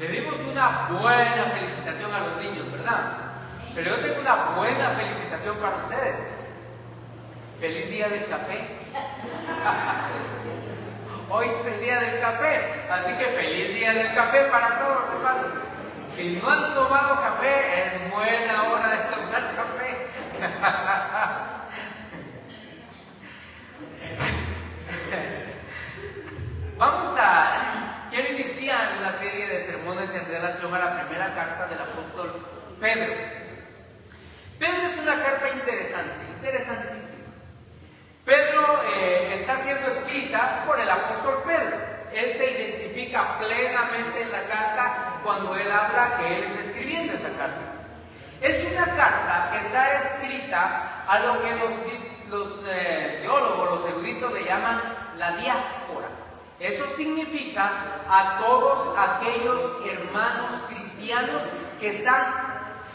Le dimos una buena felicitación a los niños, ¿verdad? Pero yo tengo una buena felicitación para ustedes. ¡Feliz día del café! Hoy es el día del café, así que feliz día del café para todos, hermanos. Si no han tomado café, es buena hora de tomar café. Quiero iniciar una serie de sermones en relación a la primera carta del apóstol Pedro. Pedro es una carta interesantísima. Pedro está siendo escrita por el apóstol Pedro. Él se identifica plenamente en la carta cuando él habla que él está escribiendo esa carta. Es una carta que está escrita a lo que los teólogos, los eruditos le llaman la diáspora. Eso significa a todos aquellos hermanos cristianos que están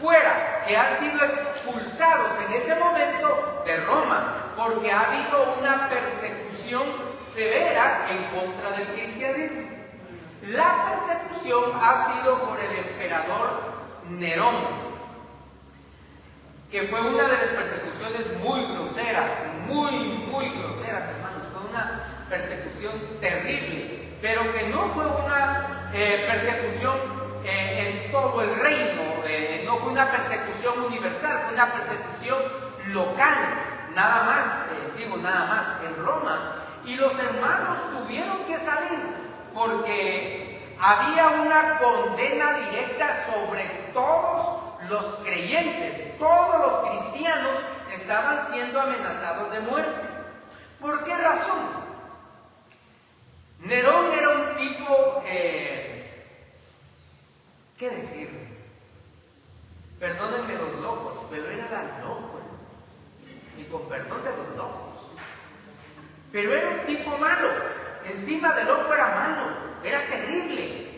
fuera, que han sido expulsados en ese momento de Roma, porque ha habido una persecución severa en contra del cristianismo. La persecución ha sido por el emperador Nerón, que fue una de las persecuciones muy groseras, hermanos. Fue una persecución terrible, pero que no fue una persecución en todo el reino, no fue una persecución universal, fue una persecución local, nada más en Roma. Y los hermanos tuvieron que salir porque había una condena directa sobre todos los creyentes, todos los cristianos estaban siendo amenazados de muerte. ¿Por qué razón? Nerón era un tipo, ¿qué decir? Perdónenme los locos, pero era loco, y con perdón de los locos. Pero era un tipo malo, encima de loco era malo, era terrible.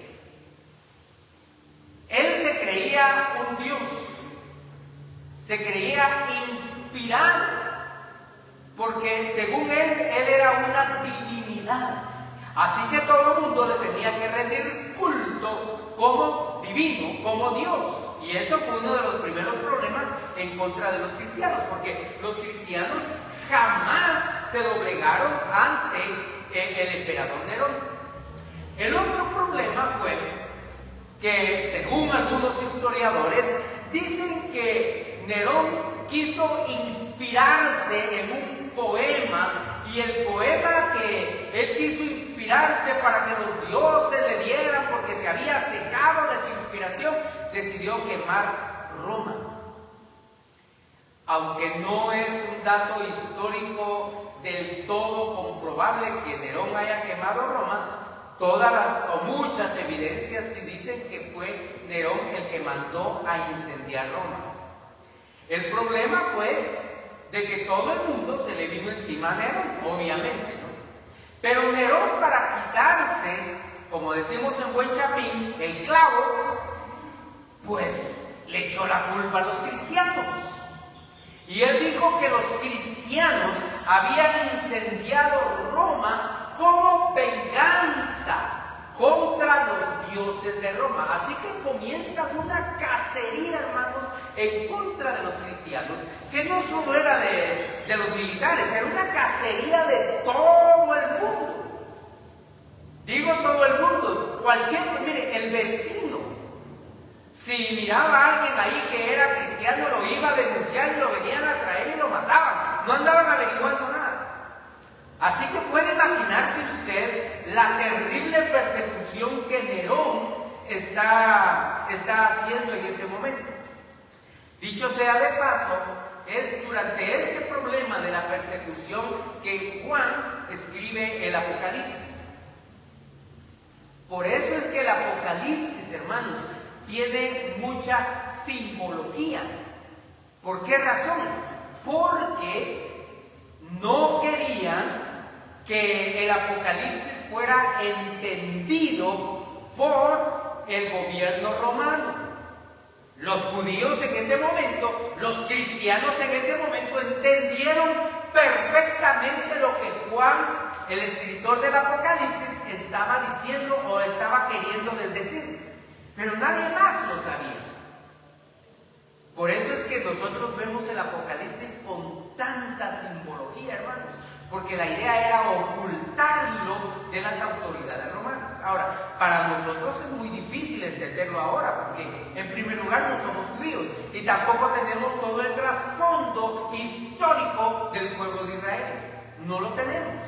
Él se creía un dios, se creía inspirado, porque según él era una divinidad. Así que todo el mundo le tenía que rendir culto como divino, como Dios. Y eso fue uno de los primeros problemas en contra de los cristianos, porque los cristianos jamás se doblegaron ante el emperador Nerón. El otro problema fue que, según algunos historiadores, dicen que Nerón quiso inspirarse en un poema, y el poema que él quiso inspirarse para que los dioses le dieran, porque se había secado de su inspiración, decidió quemar Roma. Aunque no es un dato histórico del todo comprobable que Nerón haya quemado Roma, muchas evidencias sí dicen que fue Nerón el que mandó a incendiar Roma. El problema fue de que todo el mundo se le vino encima a Nerón, obviamente, ¿no? Pero Nerón, para quitarse, como decimos en buen chapín, el clavo, pues le echó la culpa a los cristianos. Y él dijo que los cristianos habían incendiado Roma como venganza contra los dioses de Roma. Así que comienza una cacería, hermanos, en contra de los cristianos, que no solo era de los militares, era una cacería de todo el mundo. Digo todo el mundo, mire, el vecino, si miraba a alguien ahí que era cristiano, lo iba a denunciar y lo venían a traer y lo mataban. No andaban averiguando nada. Así que puede imaginarse usted la terrible persecución que Nerón está haciendo en ese momento. Dicho sea de paso, es durante este problema de la persecución que Juan escribe el Apocalipsis. Por eso es que el Apocalipsis, hermanos, tiene mucha simbología. ¿Por qué razón? Porque no querían que el Apocalipsis fuera entendido por el gobierno romano. Los judíos en ese momento, los cristianos en ese momento entendieron perfectamente lo que Juan, el escritor del Apocalipsis, estaba diciendo o estaba queriéndoles decir. pero nadie más lo sabía. Por eso es que nosotros vemos el Apocalipsis con tanta simbología, hermanos, porque la idea era ocultarlo de las autoridades romanas. Ahora, para nosotros es muy difícil entenderlo ahora, porque en primer lugar no somos judíos y tampoco tenemos todo el trasfondo histórico del pueblo de Israel. No lo tenemos.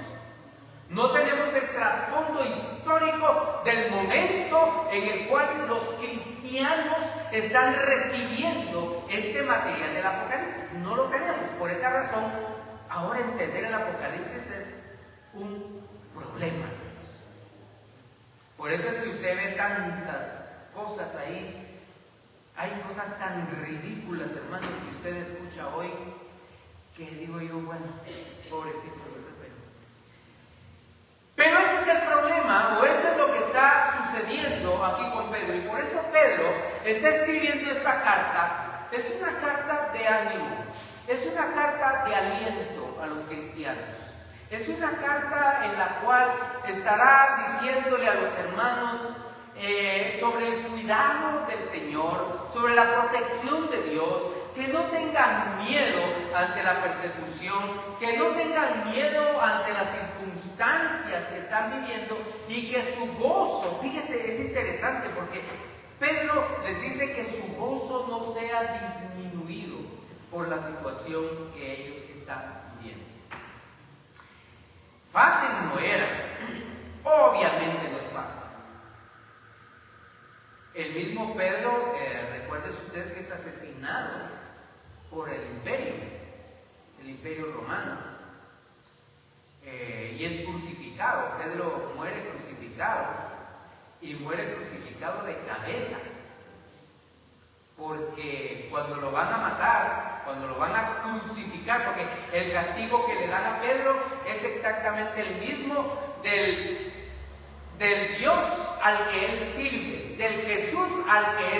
No tenemos el trasfondo histórico del momento en el cual los cristianos están recibiendo este material del Apocalipsis. No lo tenemos. Por esa razón, ahora entender el Apocalipsis es un problema. Por eso es que usted ve tantas cosas ahí. Hay cosas tan ridículas, hermanos, que usted escucha hoy, que digo yo, bueno, pobrecito. Pero ese es el problema, o eso es lo que está sucediendo aquí con Pedro. Y por eso Pedro está escribiendo esta carta. Es una carta de ánimo, es una carta de aliento a los cristianos. Es una carta en la cual estará diciéndole a los hermanos sobre el cuidado del Señor, sobre la protección de Dios, que no tengan miedo ante la persecución, que no tengan miedo ante las circunstancias que están viviendo y que su gozo, fíjese, es interesante porque Pedro les dice que su gozo no sea disminuido por la situación que ellos están viviendo. Fácil no era, obviamente no es fácil. El mismo Pedro, recuérdese usted que es asesinado por el imperio romano, y es crucificado. Pedro muere crucificado, y muere crucificado de cabeza, porque cuando lo van a matar, cuando lo van a crucificar, porque el castigo que le dan a Pedro es exactamente el mismo del Dios al que él sirve, del Jesús al que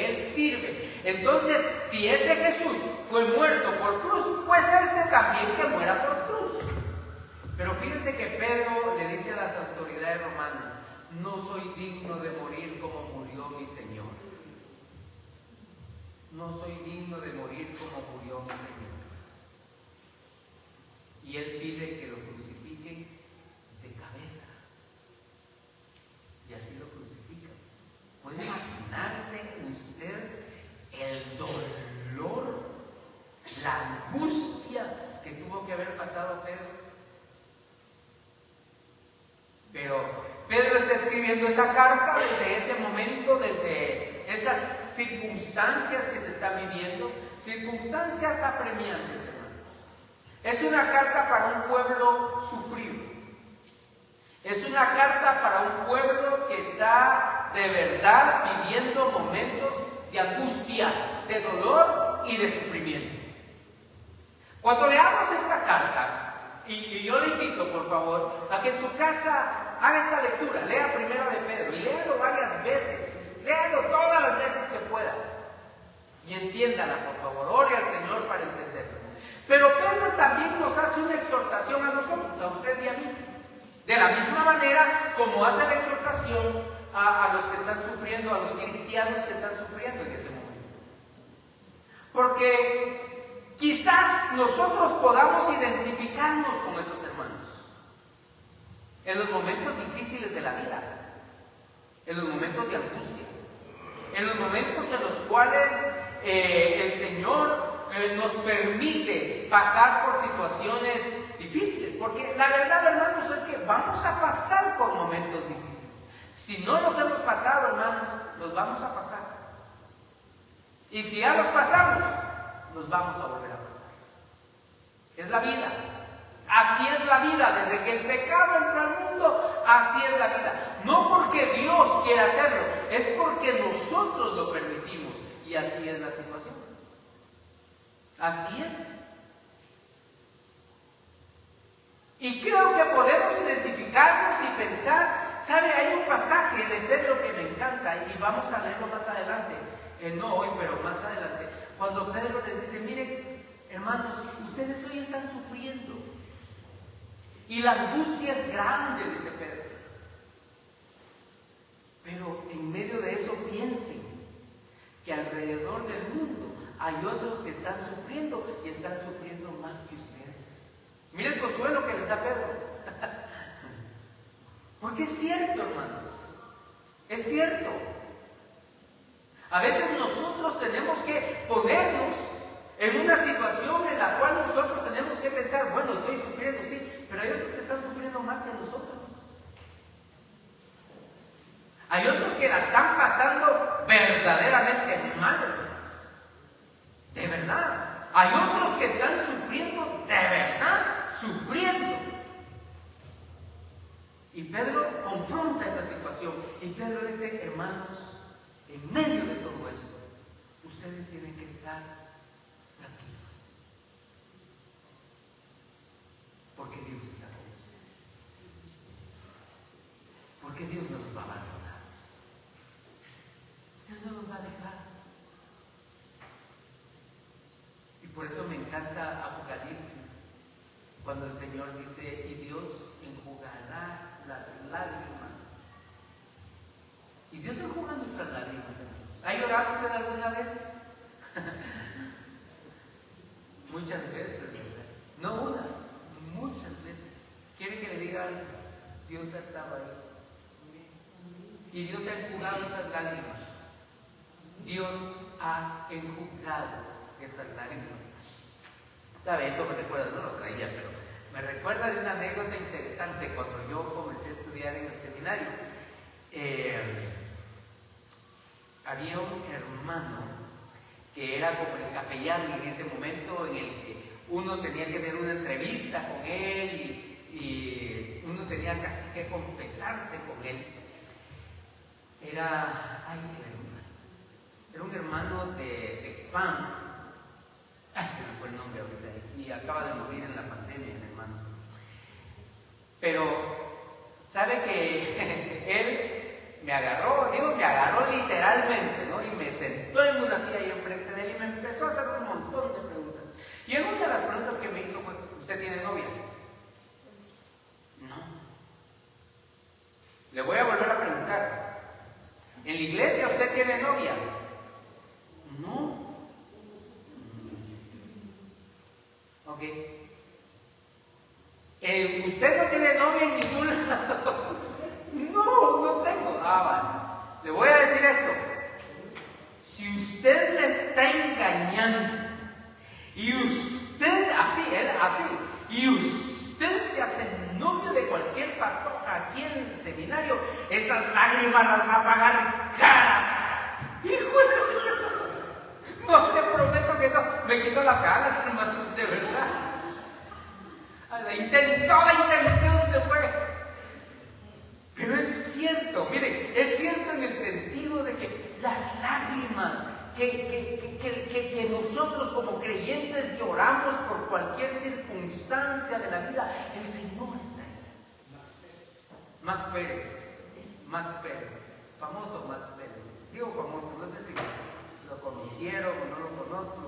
él sirve. Entonces, si ese Jesús fue muerto por cruz, pues este también que muera por cruz. Pero fíjense que Pedro le dice a las autoridades romanas: no soy digno de morir como murió mi Señor. No soy digno de morir como murió mi Señor. Y él pide que lo crucifiquen de cabeza. Y así lo crucifican. ¿Puede imaginarse usted el dolor, la angustia que tuvo que haber pasado Pedro? Pero Pedro está escribiendo esa carta desde ese momento, desde esas circunstancias que se están viviendo, circunstancias apremiantes, hermanos. Es una carta para un pueblo sufrido. Es una carta para un pueblo que está de verdad viviendo momentos de angustia, de dolor y de sufrimiento. Cuando leamos esta carta, y yo le invito, por favor, a que en su casa haga esta lectura, lea primero de Pedro y léalo varias veces, léalo todas las veces que pueda y entiéndala, por favor, ore al Señor para entenderla. Pero Pedro también nos hace una exhortación a nosotros, a usted y a mí, de la misma manera como hace la exhortación a los que están sufriendo, a los cristianos que están sufriendo en ese momento. Porque quizás nosotros podamos identificarnos con esos hermanos en los momentos difíciles de la vida, en los momentos de angustia, en los momentos en los cuales el Señor nos permite pasar por situaciones difíciles. Porque la verdad, hermanos, es que vamos a pasar por momentos difíciles. Si no los hemos pasado, hermanos, los vamos a pasar. Y si ya los pasamos, los vamos a volver a pasar. Es la vida. Así es la vida. Desde que el pecado entró al mundo, así es la vida. No porque Dios quiera hacerlo, es porque nosotros lo permitimos. Y así es la situación. Así es. Y creo que podemos identificarnos y pensar, ¿sabe? Hay un pasaje de Pedro que me encanta y vamos a leerlo más adelante. No hoy, pero más adelante. Cuando Pedro les dice: miren, hermanos, ustedes hoy están sufriendo. Y la angustia es grande, dice Pedro. Pero en medio de eso piensa hay otros que están sufriendo y están sufriendo más que ustedes. Mira el consuelo que les da Pedro. Porque es cierto, hermanos, es cierto. A veces nosotros tenemos que ponernos en una situación en la cual nosotros tenemos que pensar, bueno, estoy sufriendo, sí, pero hay otros que están sufriendo más que nosotros. Hay otros que la están pasando verdaderamente mal, hermanos. De verdad. Hay otros que están sufriendo de verdad, sufriendo. Y Pedro confronta esa situación. Y Pedro dice, hermanos, en medio de todo esto, ustedes tienen que estar tranquilos. Porque Dios está con ustedes. Porque Dios no los va a abandonar. Dios no los va a dejar. Y por eso me encanta Apocalipsis, cuando el Señor dice, y Dios enjugará las lágrimas. Y Dios enjuga nuestras lágrimas, hermanos. ¿Ha llorado usted alguna vez? Muchas veces, ¿verdad? No una, muchas veces. ¿Quiere que le diga algo? Dios ha estado ahí. Y Dios ha enjugado esas lágrimas. Dios ha enjugado esas lágrimas. ¿Sabe? Eso me recuerda, no lo traía, pero me recuerda de una anécdota interesante cuando yo comencé a estudiar en el seminario. Había un hermano que era como el capellán en ese momento en el que uno tenía que tener una entrevista con él y uno tenía casi que confesarse con él. Era un hermano de Pan. Se me fue el nombre ahorita y acaba de morir en la pandemia, el hermano. Pero sabe que él me agarró literalmente, ¿no? Y me sentó en una silla ahí enfrente de él y me empezó a hacer un montón de preguntas. Y en una de las preguntas que me hizo fue, ¿usted tiene novia? No. Le voy a volver a preguntar, ¿en la iglesia usted tiene novia? No. Ok. ¿Usted no tiene novia en ningún lado? No tengo. Vale. Le voy a decir esto. Si usted me está engañando y usted, y usted se hace novio de cualquier patoja aquí en el seminario, esas lágrimas las va a pagar caras. Hijo de... No, le prometo que no. Me quito las ganas, hermanos, de verdad. La intención se fue. Pero es cierto, miren, es cierto en el sentido de que las lágrimas que nosotros como creyentes lloramos por cualquier circunstancia de la vida, el Señor está ahí. Max Pérez, famoso Max Pérez. Digo famoso, no sé si lo conocieron o no lo conocen,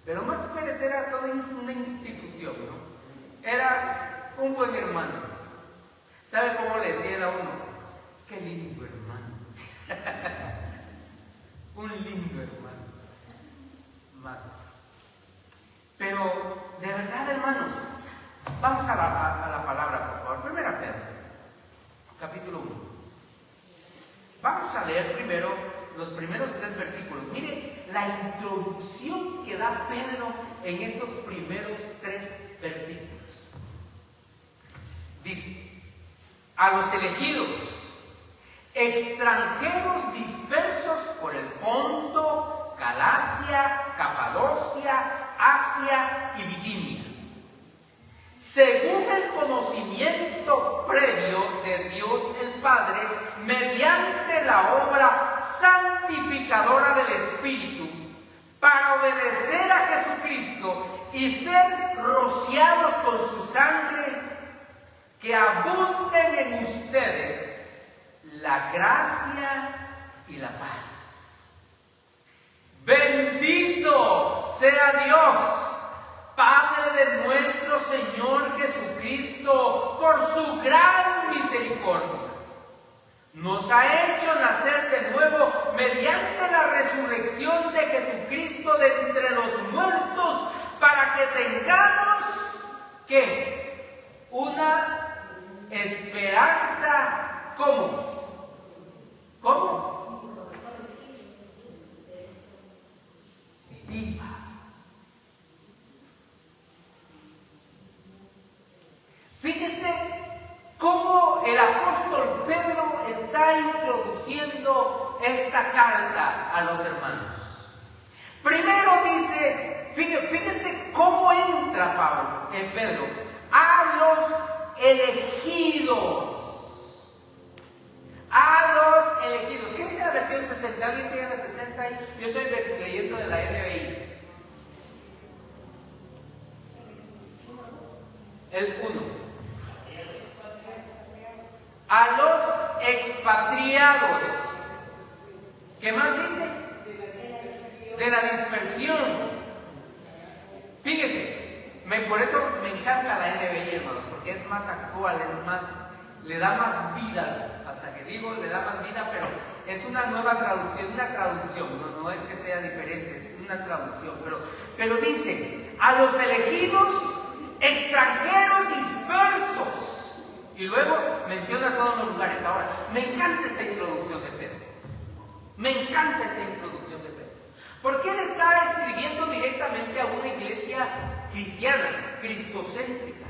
pero Max Pérez era toda una institución, ¿no? Era un buen hermano. ¿Sabe cómo le decían a uno? Qué lindo hermano. Un lindo hermano, Max. Pero, de verdad, hermanos, vamos a la palabra, por favor. Primera Pedro, capítulo 1. Vamos a leer primero los primeros 3 versículos. Mire la introducción que da Pedro en estos primeros 3 versículos. Dice, a los elegidos, extranjeros dispersos por el Ponto, Galacia, Capadocia, Asia y Bitinia, según el conocimiento previo de Dios el Padre, mediante la obra santificadora del Espíritu, para obedecer a Jesucristo y ser rociados con su sangre, que abunden en ustedes la gracia y la paz. Bendito sea Dios, Padre de nuestro Señor Jesucristo, por su gran misericordia. Nos ha hecho nacer de nuevo mediante la resurrección de Jesucristo ¿qué? Una esperanza, ¿cómo? ¿Cómo? Viva. Fíjese cómo el apóstol Pedro está introduciendo esta carta a los hermanos. Primero dice, fíjese cómo entra Pablo en Pedro, a los elegidos. A los elegidos. ¿Qué dice la versión 60? ¿Alguien tiene la 60 ahí? Yo estoy leyendo de la NBI. El 1. A los expatriados. ¿Qué más dice? De la dispersión. Fíjese, por eso me encanta la NBI, hermanos, porque es más actual, le da más vida, hasta que digo, le da más vida, pero es una nueva traducción, no es que sea diferente, es una traducción, pero dice, a los elegidos extranjeros dispersos, y luego menciona todos los lugares. Ahora, me encanta esta introducción de Pedro, porque él está escribiendo directamente a una iglesia cristiana, cristocéntrica.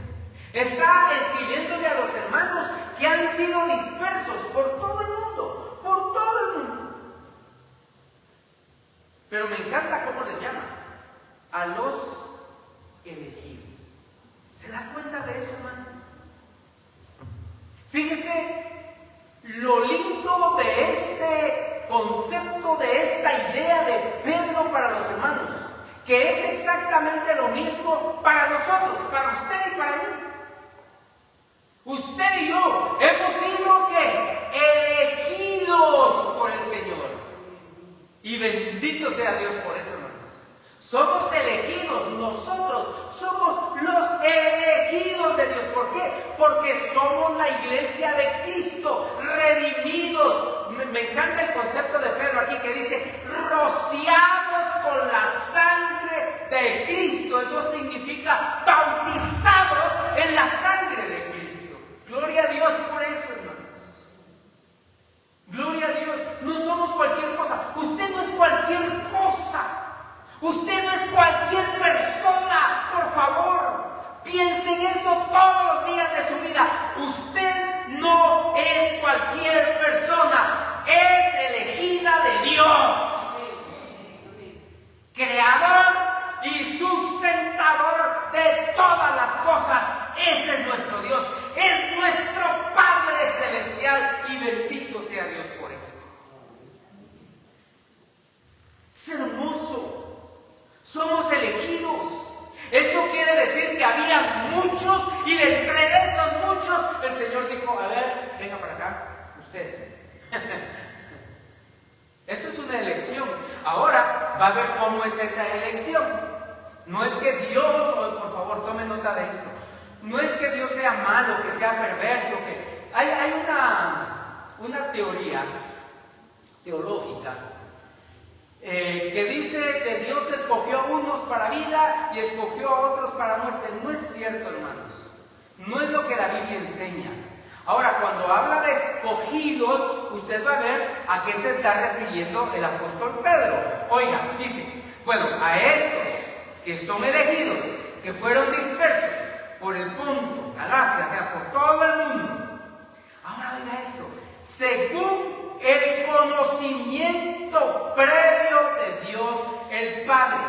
Está escribiéndole a los hermanos que han sido dispersos por todo el mundo, Pero me encanta cómo les llama, a los elegidos. ¿Se da cuenta de eso, hermano? Fíjese lo lindo de este concepto, de esta idea de Pedro para los hermanos, que es exactamente lo mismo para nosotros, para usted y para mí. Usted y yo hemos sido ¿qué? Elegidos por el Señor. Y bendito sea Dios por eso, hermanos. Somos elegidos, nosotros somos los elegidos de Dios. ¿Por qué? Porque somos la iglesia de Cristo, redimidos. Me encanta el concepto de Pedro aquí que dice, rociados con la sangre de Cristo. Eso significa bautizados en la sangre de Cristo. Gloria a Dios por eso, hermanos. Gloria a Dios. No somos cualquier cosa. Usted no es cualquier cosa. Usted no es cualquier persona, por favor. Piense en eso todos los días de su vida. Usted no es cualquier persona. Es elegida de Dios. Creador y sustentador de todas las cosas. Ese es nuestro Dios. Es nuestro Padre Celestial. Y bendito sea Dios por eso. Es hermoso. Somos elegidos. Eso quiere decir que había muchos y de entre esos muchos el Señor dijo, a ver, venga para acá, usted. Eso es una elección. Ahora va a ver cómo es esa elección. No es que Dios, por favor, tome nota de esto. No es que Dios sea malo, que sea perverso, que hay una teoría teológica que dice que Dios escogió a unos para vida y escogió a otros para muerte. No es cierto, hermanos. No es lo que la Biblia enseña. Ahora, cuando habla de escogidos, usted va a ver a qué se está refiriendo el apóstol Pedro. Oiga, dice, bueno, a estos que son elegidos, que fueron dispersos por el Ponto, Galacia, o sea, por todo el mundo. Ahora oiga esto, según el conocimiento previo de Dios el Padre.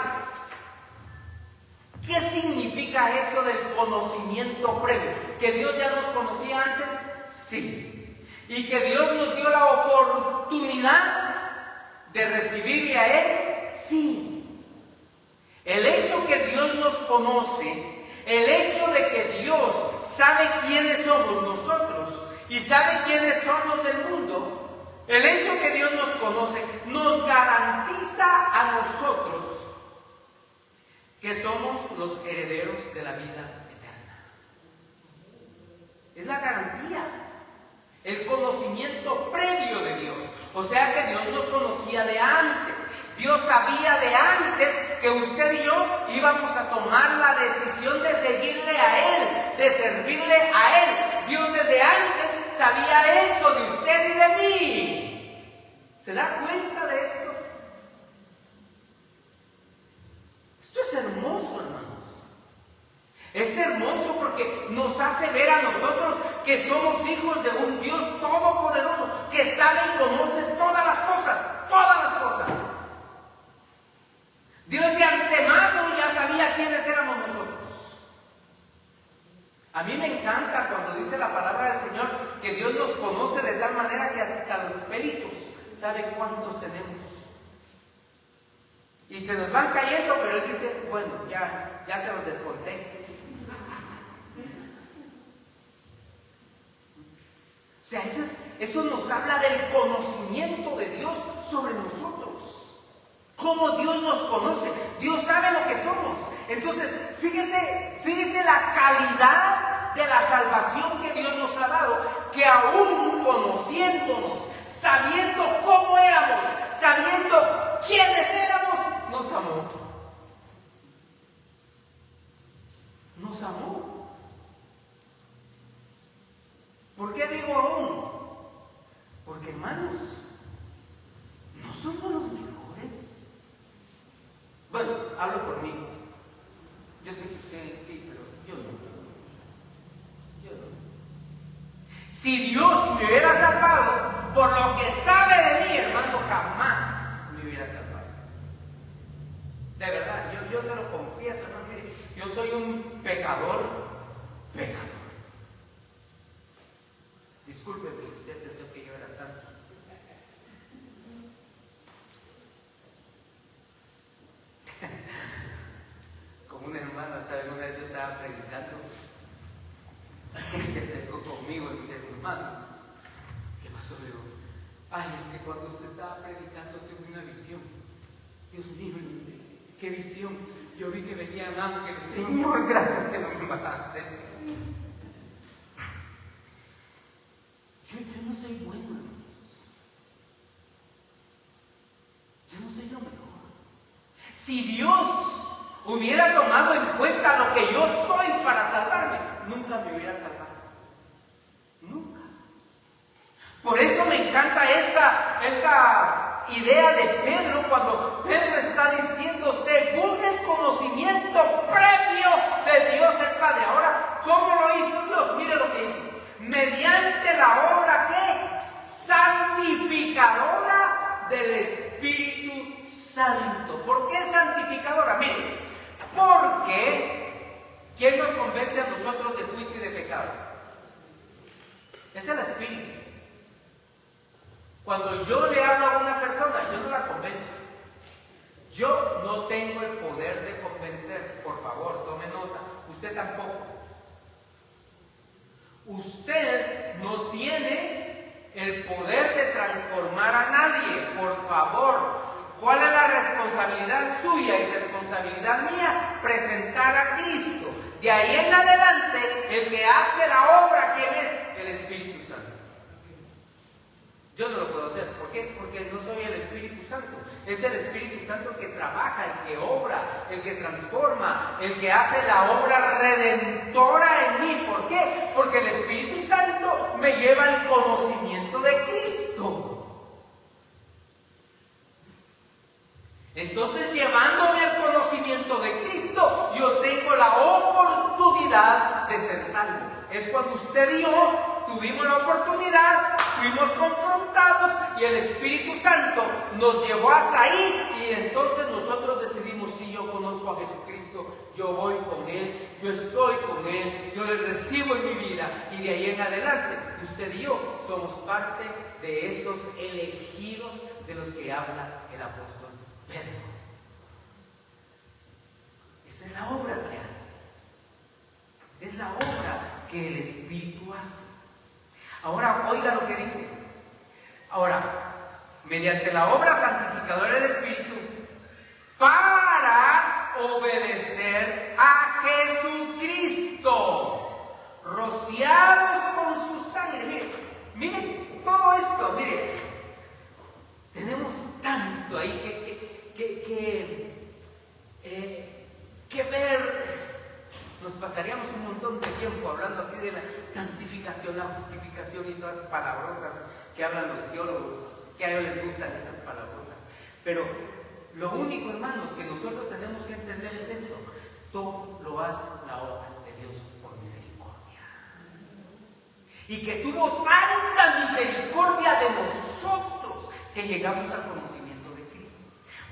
¿Qué significa eso del conocimiento previo? ¿Que Dios ya nos conocía antes? Sí. ¿Y que Dios nos dio la oportunidad de recibirle a Él? Sí. El hecho que Dios nos conoce, el hecho de que Dios sabe quiénes somos nosotros y sabe quiénes somos del mundo, el hecho que Dios nos conoce nos garantiza a nosotros que somos los herederos de la vida eterna. Es la garantía, el conocimiento previo de Dios. O sea que Dios nos conocía de antes. Dios sabía de antes que usted y yo íbamos a tomar la decisión de seguirle a Él, de servirle a Él. Dios desde antes sabía eso de usted y de mí. ¿Se da cuenta de esto? Esto es hermoso, hermanos. Es hermoso porque nos hace ver a nosotros que somos hijos de un Dios todopoderoso, que sabe y conoce todas las cosas, todas las cosas. Dios de antemano ya sabía quiénes éramos nosotros. A mí me encanta cuando dice la palabra del Señor que Dios nos conoce de tal manera que hasta los pelitos sabe cuántos tenemos. Y se nos van cayendo, pero Él dice, bueno, ya se los desconté. O sea, eso nos habla del conocimiento de Dios sobre nosotros. Cómo Dios nos conoce. Dios sabe lo que somos. Entonces, fíjese la calidad de la salvación que Dios nos ha dado. Que aún conociéndonos, sabiendo cómo éramos, sabiendo quiénes éramos, nos amó. Nos amó. ¿Por qué digo aún? Porque, hermanos, no somos los mejores. Bueno, hablo por mí. Yo sé que usted sí, pero yo no. Si Dios me hubiera salvado por lo que sabe de mí, hermano, jamás me hubiera salvado. De verdad, yo se lo confieso, hermano. Mire, yo soy un pecador. Discúlpeme si usted pensó que yo era santo. Como una hermana, ¿saben? Una vez yo estaba predicando y se acercó conmigo y me dice, hermano, ¿qué pasó? Le digo, ay, es que cuando usted estaba predicando tuve una visión. Dios mío, ¿qué visión? Yo vi que venían ángeles. Señor, gracias que no me mataste. Yo no soy bueno, hermanos. Yo no soy lo mejor. Si Dios hubiera tomado en cuenta lo que yo soy para salvarme, nunca me hubiera salvado. Nunca. Por eso me encanta esta idea de Pedro cuando Pedro está diciendo según el conocimiento previo de Dios el Padre. Ahora, ¿cómo lo hizo Dios? Mire lo que hizo. Mediante la obra que santificadora del Espíritu Santo. ¿Por qué santificadora? Mire, porque ¿quién nos convence a nosotros de juicio y de pecado? Es el Espíritu. Cuando yo le hablo a una persona, yo no la convenzo. Yo no tengo el poder de convencer. Por favor, tome nota. Usted tampoco. Usted no tiene el poder de transformar a nadie, por favor. ¿Cuál es la responsabilidad suya y responsabilidad mía? Presentar a Cristo. De ahí en adelante, el que hace la obra, ¿quién es? El Espíritu Santo. Yo no lo puedo hacer. ¿Por qué? Porque no soy el Espíritu Santo. Es el Espíritu Santo el que trabaja, el que obra, el que transforma, el que hace la obra redentora en mí. ¿Por qué? Porque el Espíritu Santo me lleva al conocimiento de Cristo. Entonces, llevándome al conocimiento de Cristo, yo tengo la oportunidad de ser salvo. Es cuando usted y yo tuvimos la oportunidad, fuimos confrontados y el Espíritu Santo nos llevó hasta ahí y entonces nosotros decidimos, si yo conozco a Jesucristo, yo voy con Él, yo estoy con Él, yo le recibo en mi vida y de ahí en adelante usted y yo somos parte de esos elegidos de los que habla el apóstol Pedro. Esa es la obra que hace. Es la obra que el Espíritu hace. Ahora, oiga lo que dice. Ahora, mediante la obra santificadora del Espíritu, para obedecer a Jesucristo, rociados con su sangre. Miren todo esto, miren. Tenemos tanto ahí palabrotas que hablan los teólogos, que a ellos les gustan esas palabrotas. Pero lo único, hermanos, que nosotros tenemos que entender es esto: todo lo hace la obra de Dios por misericordia. Y que tuvo tanta misericordia de nosotros que llegamos al conocimiento de Cristo.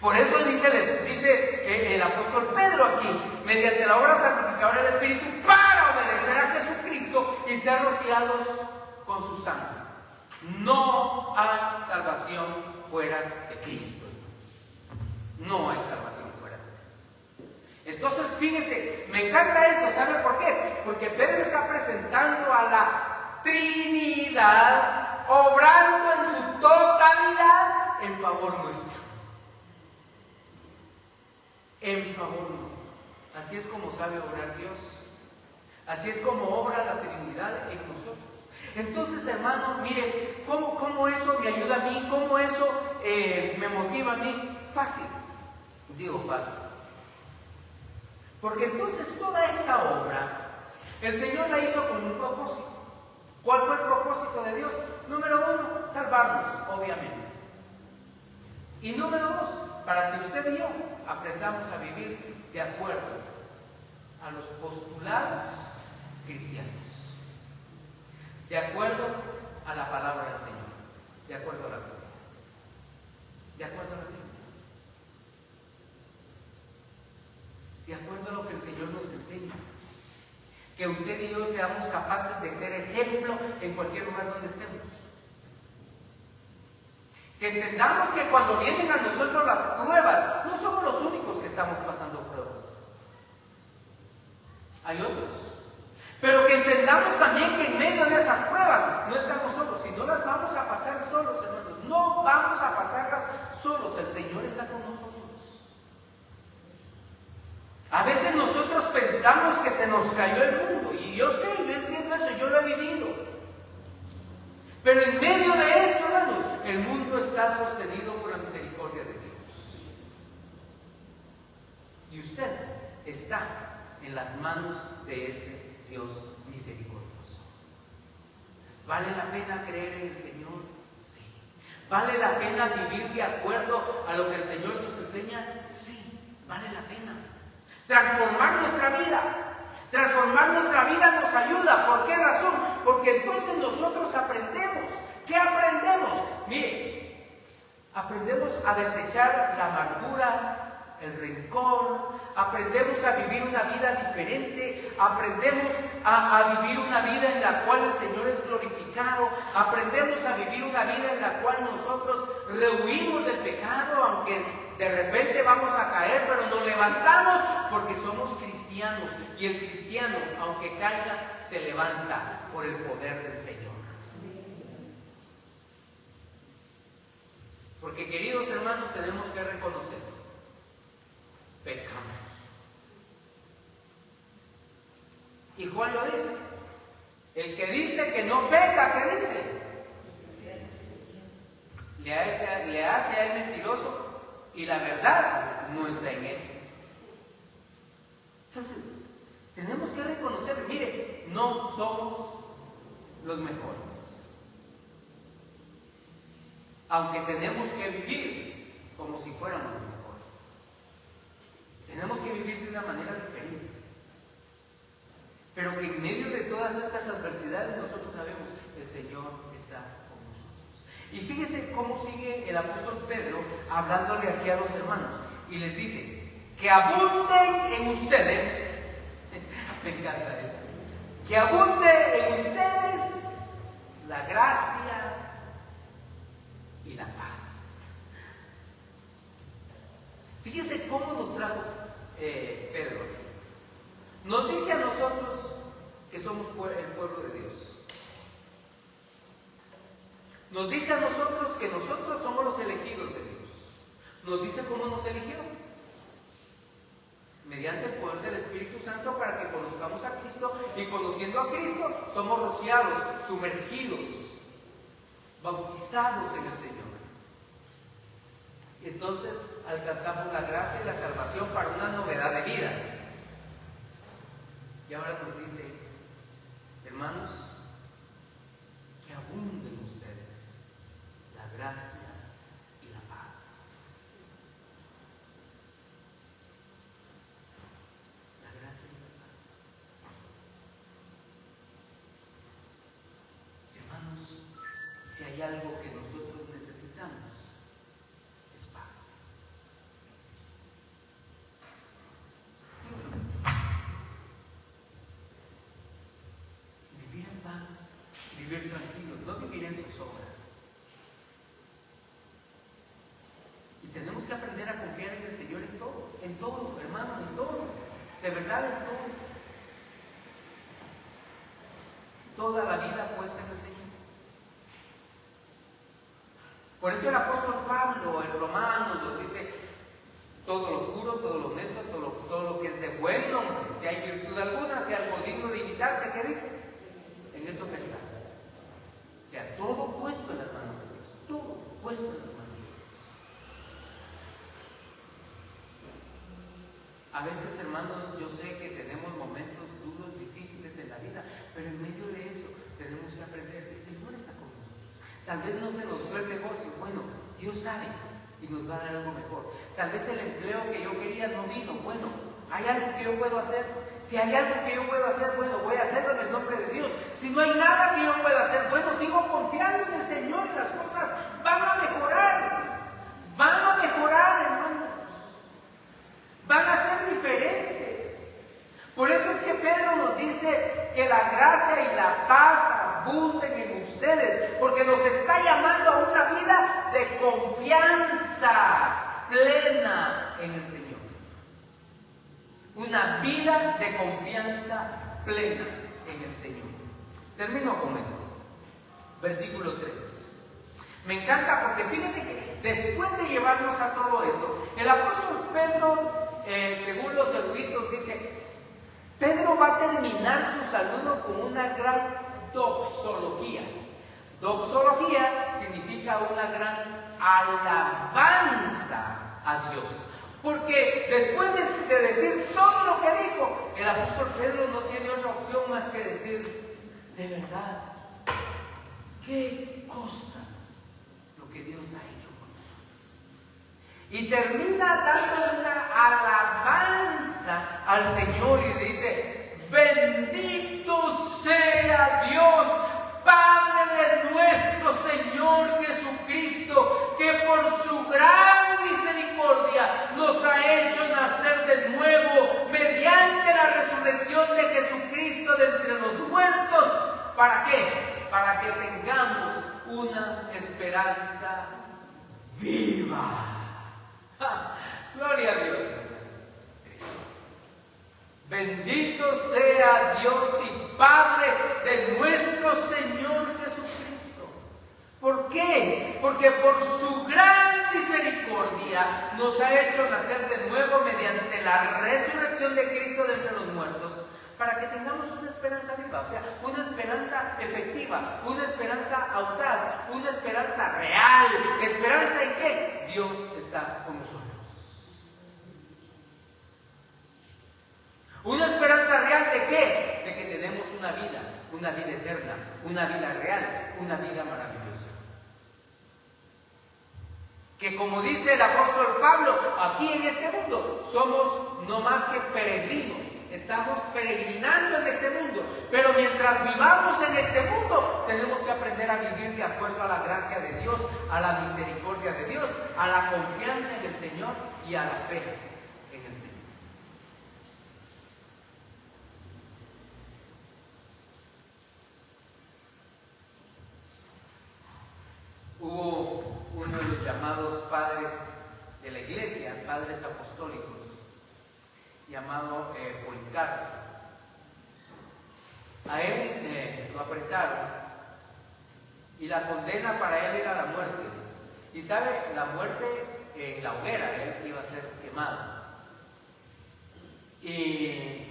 Por eso dice el apóstol Pedro aquí: mediante la obra santificadora del Espíritu, para obedecer a Jesucristo y ser rociados con su sangre. No hay salvación fuera de Cristo. No hay salvación fuera de Cristo. Entonces, fíjese, me encanta esto. ¿Sabe por qué? Porque Pedro está presentando a la Trinidad, obrando en su totalidad en favor nuestro. En favor nuestro. Así es como sabe obrar Dios. Así es como obra la Trinidad en nosotros. Entonces, hermano, mire, ¿cómo eso me ayuda a mí? ¿Cómo eso me motiva a mí? Fácil. Digo fácil. Porque entonces toda esta obra, el Señor la hizo con un propósito. ¿Cuál fue el propósito de Dios? Número 1, salvarnos, obviamente. Y número 2, para que usted y yo aprendamos a vivir de acuerdo a los postulados cristianos, de acuerdo a la palabra del Señor, de acuerdo a la Biblia, de acuerdo a la Biblia, de acuerdo a lo que el Señor nos enseña. Que usted y yo seamos capaces de ser ejemplo en cualquier lugar donde estemos. Que entendamos que cuando vienen a nosotros las pruebas, no somos los únicos que estamos pasando pruebas. Hay otros. Pero que entendamos también que en medio de esas pruebas no estamos solos, y no las vamos a pasar solos, hermanos. No vamos a pasarlas solos. El Señor está con nosotros. A veces nosotros pensamos que se nos cayó el mundo, y yo sé, yo entiendo eso, yo lo he vivido. Pero en medio de eso, hermanos, el mundo está sostenido por la misericordia de Dios. Y usted está en las manos de ese Dios misericordioso. ¿Vale la pena creer en el Señor? Sí. ¿Vale la pena vivir de acuerdo a lo que el Señor nos enseña? Sí, vale la pena. Transformar nuestra vida. Transformar nuestra vida nos ayuda. ¿Por qué razón? Porque entonces nosotros aprendemos. ¿Qué aprendemos? Mire, aprendemos a desechar la amargura, el rencor. Aprendemos a vivir una vida diferente. Aprendemos a vivir una vida en la cual el Señor es glorificado. Aprendemos a vivir una vida en la cual nosotros rehuimos del pecado, aunque de repente vamos a caer, pero nos levantamos porque somos cristianos. Y el cristiano, aunque caiga, se levanta por el poder del Señor. Porque, queridos hermanos, tenemos que reconocer: pecamos. Y Juan lo dice. El que dice que no peca, ¿qué dice? Le hace a él mentiroso, y la verdad no está en él. Entonces, tenemos que reconocer, mire, no somos los mejores. Aunque tenemos que vivir como si fuéramos los mejores. Tenemos que vivir de una manera diferente. Pero que en medio de todas estas adversidades nosotros sabemos que el Señor está con nosotros. Y fíjese cómo sigue el apóstol Pedro hablándole aquí a los hermanos. Y les dice: que abunden en ustedes. Me encanta eso. Que abunde en ustedes la gracia y la paz. Fíjese cómo nos trajo Pedro. Nos dice a nosotros que somos el pueblo de Dios. Nos dice a nosotros que nosotros somos los elegidos de Dios. Nos dice cómo nos eligió: mediante el poder del Espíritu Santo, para que conozcamos a Cristo, y conociendo a Cristo somos rociados, sumergidos, bautizados en el Señor. Y entonces alcanzamos la gracia y la salvación para una novedad de vida. Y ahora nos dice: hermanos, que abunden gracia y la paz. La gracia y la paz. Hermanos, si hay algo que nosotros necesitamos, es paz. Vivir en paz, vivir tranquilos, no vivir en zozobra. Y tenemos que aprender a confiar en el Señor en todo, hermano, en todo, de verdad en todo. Toda la vida puesta en el Señor. Por eso el apóstol Pablo en Romanos nos dice: todo lo puro, todo lo honesto, todo lo que es de buen nombre, si hay virtud alguna, si algo digno de imitarse, ¿qué dice? En eso pensás. O sea, todo puesto en las manos de Dios, todo puesto en las manos de Dios. A veces, hermanos, yo sé que tenemos momentos duros, difíciles en la vida, pero en medio de eso tenemos que aprender que el Señor está con nosotros. Tal vez no se nos fue el negocio, bueno, Dios sabe y nos va a dar algo mejor. Tal vez el empleo que yo quería no vino, bueno, hay algo que yo puedo hacer. Si hay algo que yo puedo hacer, bueno, voy a hacerlo en el nombre de Dios. Si no hay nada que yo pueda hacer, bueno, sigo confiando en el Señor y las cosas van a mejorar. Van a mejorar, hermanos. Van a ser diferentes. Por eso es que Pedro nos dice que la gracia y la paz abunden en ustedes, porque nos está llamando a una vida de confianza plena en el Señor. Una vida de confianza plena en el Señor. Termino con esto. Versículo 3. Me encanta porque fíjense que después de llevarnos a todo esto, el apóstol Pedro, según los eruditos, dice: Pedro va a terminar su saludo con una gran doxología. Doxología significa una gran alabanza a Dios. Porque después de decir todo lo que dijo, el apóstol Pedro no tiene otra opción más que decir: de verdad, qué cosa lo que Dios ha hecho con nosotros. Y termina dando una alabanza al Señor y dice: bendito sea Dios, Padre de nuestro Señor Jesucristo, que por su gran misericordia nos ha hecho nacer de nuevo mediante la resurrección de Jesucristo de entre los muertos. ¿Para qué? Para que tengamos una esperanza viva. ¡Ja! Gloria a Dios. Bendito sea Dios y Padre de nuestro Señor Jesucristo. ¿Por qué? Porque por su gran misericordia nos ha hecho nacer de nuevo mediante la resurrección de Cristo de entre los muertos, para que tengamos una esperanza viva, o sea, una esperanza efectiva, una esperanza audaz, una esperanza real. ¿Esperanza en qué? Dios está con nosotros. ¿Una esperanza real de qué? De que tenemos una vida eterna, una vida real, una vida maravillosa. Que como dice el apóstol Pablo, aquí en este mundo somos no más que peregrinos, estamos peregrinando en este mundo, pero mientras vivamos en este mundo, tenemos que aprender a vivir de acuerdo a la gracia de Dios, a la misericordia de Dios, a la confianza en el Señor y a la fe en el Señor. Hubo uno de los llamados padres de la iglesia, padres apostólicos, llamado Policarpo. A él lo apresaron y la condena para él era la muerte. Y sabe, la muerte en la hoguera, él iba a ser quemado. Y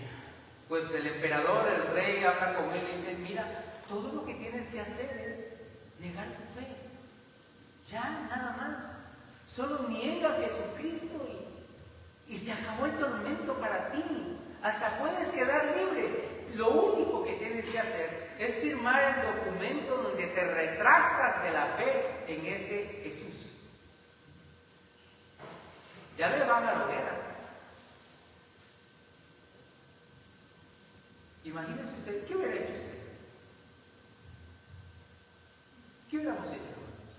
pues el emperador, el rey, habla con él y dice: mira, todo lo que tienes que hacer es negar tu fe. Ya, nada más. Solo niega a Jesucristo y se acabó el tormento para ti. Hasta puedes quedar libre. Lo único que tienes que hacer es firmar el documento donde te retractas de la fe en ese Jesús. Ya le van a la hoguera. Imagínese usted, ¿qué hubiera hecho usted? ¿Qué hubiéramos hecho, hermanos?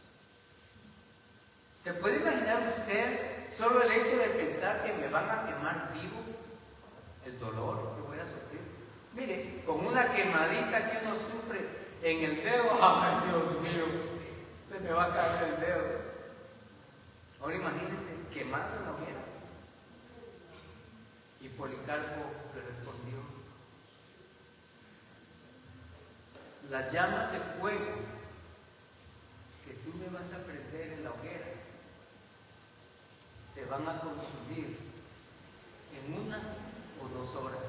¿Se puede imaginar usted solo el hecho de pensar que me van a quemar vivo? El dolor que voy a sufrir. Mire, con una quemadita que uno sufre en el dedo, ¡ay, Dios mío! Se me va a caer el dedo. Ahora imagínese, quemado en la hoguera. Y Policarpo le respondió: las llamas de fuego que tú me vas a prender en la hoguera se van a consumir en 1 o 2 horas.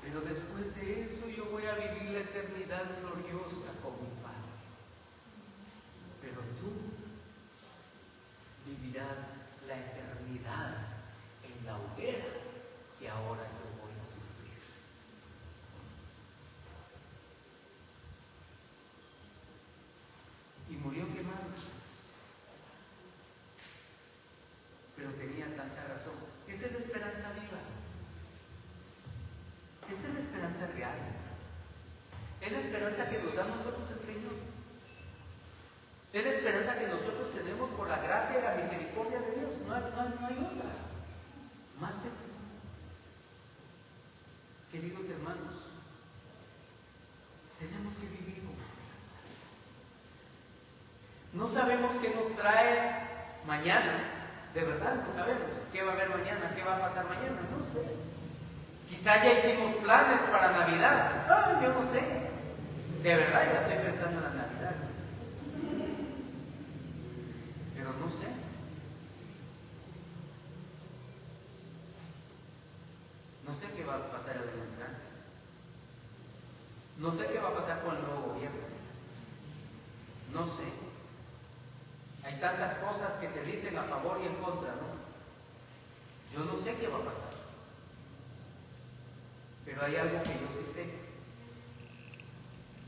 Pero después de eso yo voy a vivir la eternidad gloriosa con mi Padre. Pero tú vivirás la eternidad en la hoguera que ahora yo voy a sufrir. Y murió quemado. Pero tenía tanta razón. Esa es la esperanza viva. Esa es la esperanza real. Es la esperanza que nos da a nosotros el Señor. Es la esperanza que nosotros tenemos por la gracia y la misericordia de Dios. No hay otra. Más que eso. Queridos hermanos, tenemos que vivir con esperanza. No sabemos qué nos trae mañana. De verdad, no sabemos qué va a haber mañana, qué va a pasar mañana. No sé. Quizá ya hicimos planes para Navidad. Yo no sé. De verdad, ya estoy pensando en la Navidad. Pero no sé. No sé qué va a pasar el año entrante. No sé qué va a pasar con el nuevo gobierno. No sé. Hay tantas cosas que se dicen a favor y en contra, ¿no? Yo no sé qué va a pasar. Pero hay algo que yo sí sé.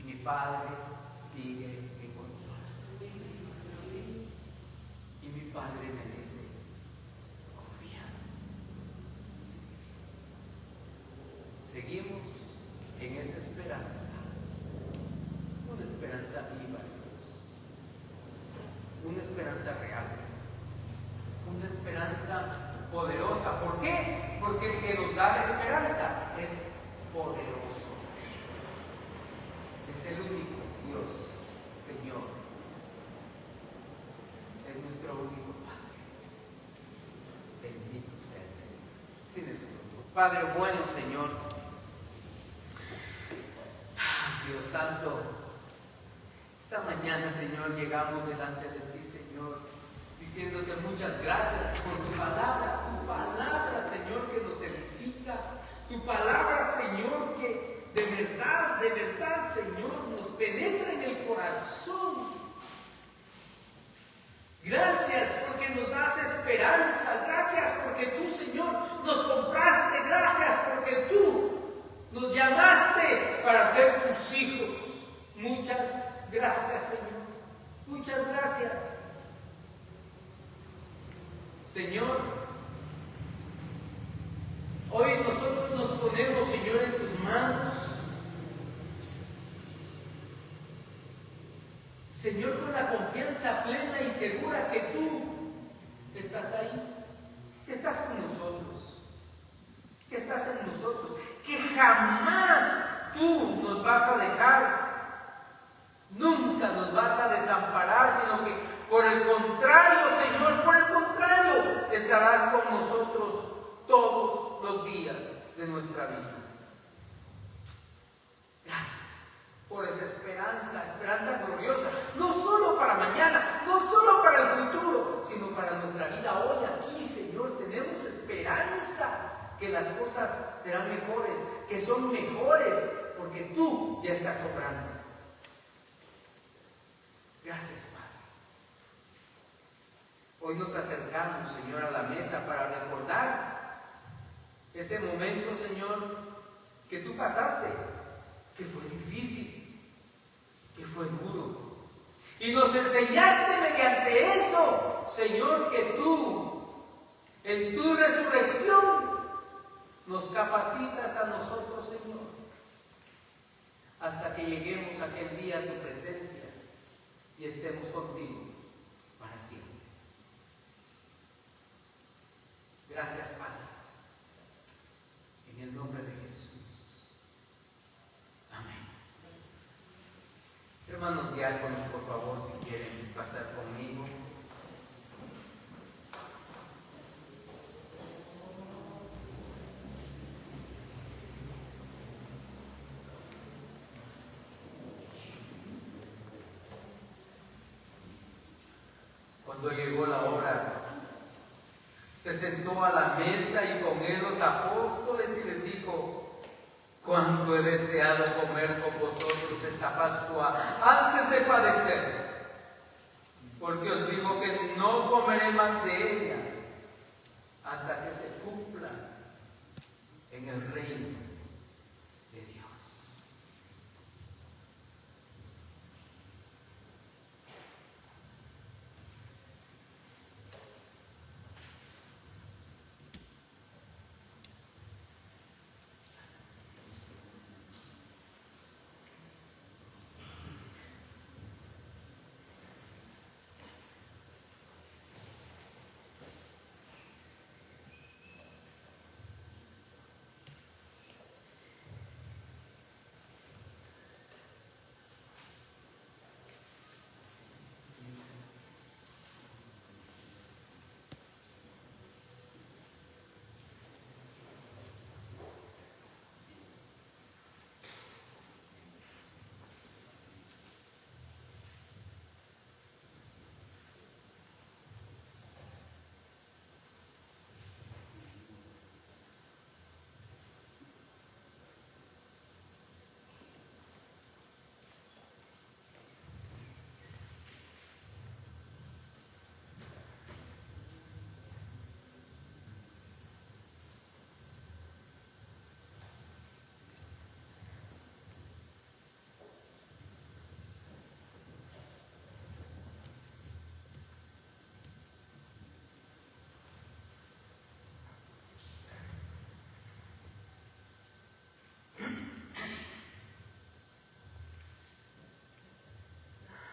Mi Padre sigue en control. Y mi Padre me dice: confía. Seguimos en esa esperanza. Una esperanza viva de Dios. Una esperanza real. Una esperanza poderosa. ¿Por qué? Porque el que nos da la esperanza es poderoso. Es el único Dios, Señor. Es nuestro único Padre. Bendito sea el Señor. Siéntese conmigo. Padre bueno, Señor. Dios Santo, esta mañana, Señor, llegamos delante de ti, Señor, diciéndote muchas gracias por tu palabra, Señor, que nos edifica, tu palabra, Señor, que de verdad, Señor, nos penetra en el corazón. Gracias porque nos das esperanza, gracias porque tú, Señor, nos compraste, gracias porque tú nos llamaste para ser tus hijos. Muchas gracias, Señor. Muchas gracias. Señor, hoy nosotros nos ponemos, Señor, en tus manos. Señor, con la confianza plena y segura que tú estás ahí, que estás con nosotros, que estás en nosotros, que jamás tú nos vas a dejar, nunca nos vas a desamparar, sino que por el contrario, Señor, por el contrario, estarás con nosotros todos los días de nuestra vida. Gracias por esa esperanza gloriosa, no solo para mañana, no solo para el futuro, sino para nuestra vida hoy aquí, Señor. Tenemos esperanza que las cosas serán mejores, que son mejores, porque tú ya estás obrando. Gracias, Padre. Hoy nos acercamos, Señor, a la mesa para recordar ese momento, Señor, que tú pasaste, que fue difícil, que fue duro. Y nos enseñaste mediante eso, Señor, que tú, en tu resurrección, nos capacitas a nosotros, Señor, hasta que lleguemos aquel día a tu presencia y estemos contigo para siempre. Gracias, Padre. En el nombre de Jesús. Amén. Hermanos diáconos, por favor, si quieren pasar conmigo. Cuando llegó la hora, se sentó a la mesa y con él los apóstoles y les dijo: cuánto he deseado comer con vosotros esta Pascua antes de padecer, porque os digo que no comeré más de ella hasta que se cumpla en el reino de Dios.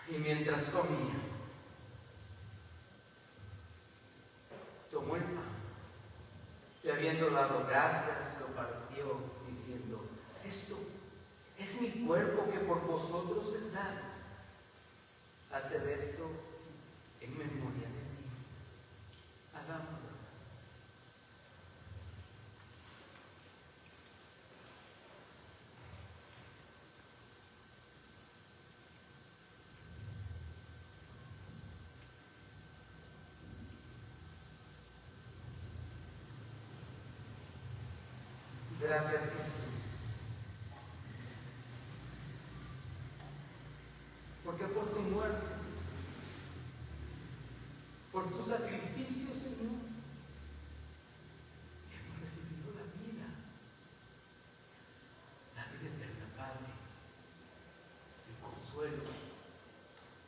Y mientras comía, tomó el pan y habiendo dado gracias, lo partió diciendo: esto es mi cuerpo que por vosotros es dado. Haced esto en memoria de mí. Hagámoslo. Gracias, Jesús, porque por tu muerte, por tu sacrificio, Señor, hemos recibido la vida eterna, Padre, el consuelo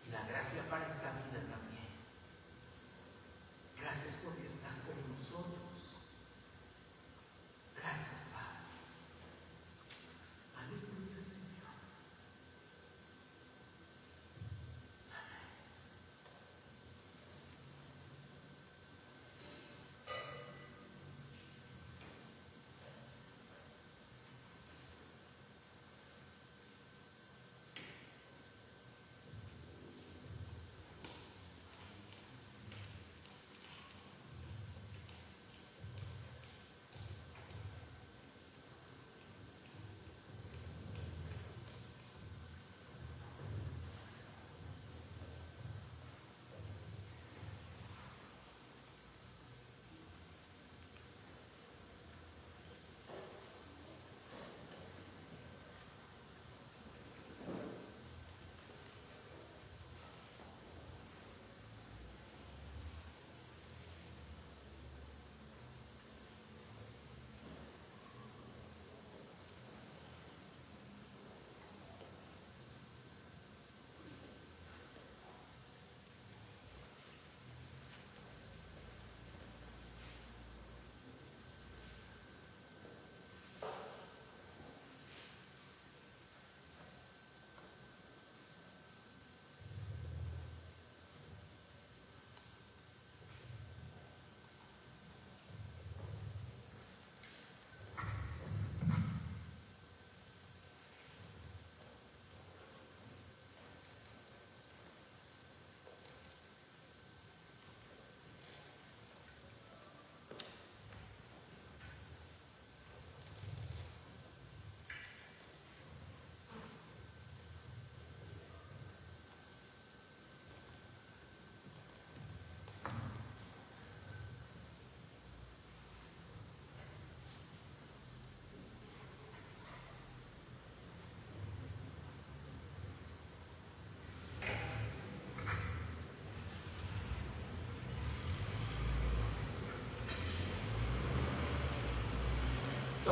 y la gracia para esta vida también. Gracias porque estás con nosotros. Gracias, Padre. Aleluya, Señor. Amén.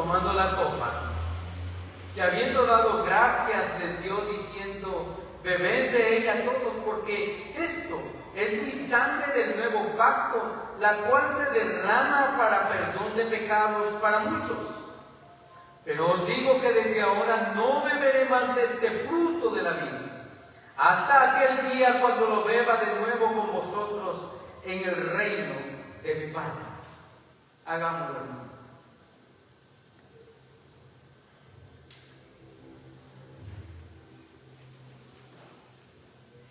tomando la copa, y habiendo dado gracias, les dio diciendo: bebed de ella todos, porque esto es mi sangre del nuevo pacto, la cual se derrama para perdón de pecados para muchos. Pero os digo que desde ahora no beberé más de este fruto de la vid, hasta aquel día cuando lo beba de nuevo con vosotros en el reino de mi Padre. Hagámoslo, hermanos.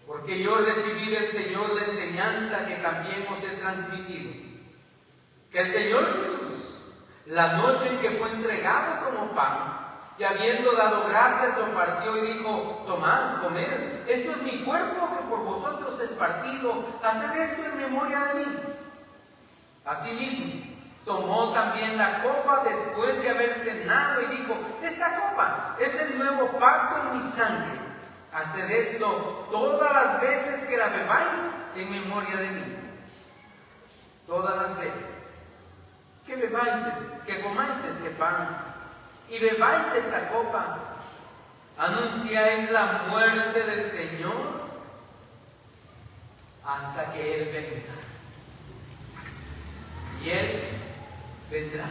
Porque yo recibí del Señor la enseñanza que también os he transmitido, que el Señor Jesús, la noche en que fue entregado como pan, y habiendo dado gracias, lo partió y dijo: tomad, comed, esto es mi cuerpo que por vosotros es partido, haced esto en memoria de mí. Asimismo, tomó también la copa después de haber cenado y dijo: esta copa es el nuevo pacto en mi sangre. Haced esto todas las veces que la bebáis en memoria de mí. Todas las veces que bebáis, que comáis este pan y bebáis esta copa, anunciáis la muerte del Señor hasta que Él venga. Y Él vendrá,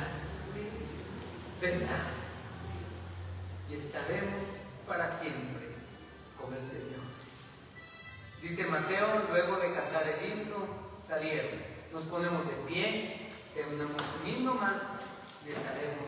vendrá, y estaremos para siempre con el Señor. Dice Mateo, luego de cantar el himno, salieron. Nos ponemos de pie, terminamos un himno más y estaremos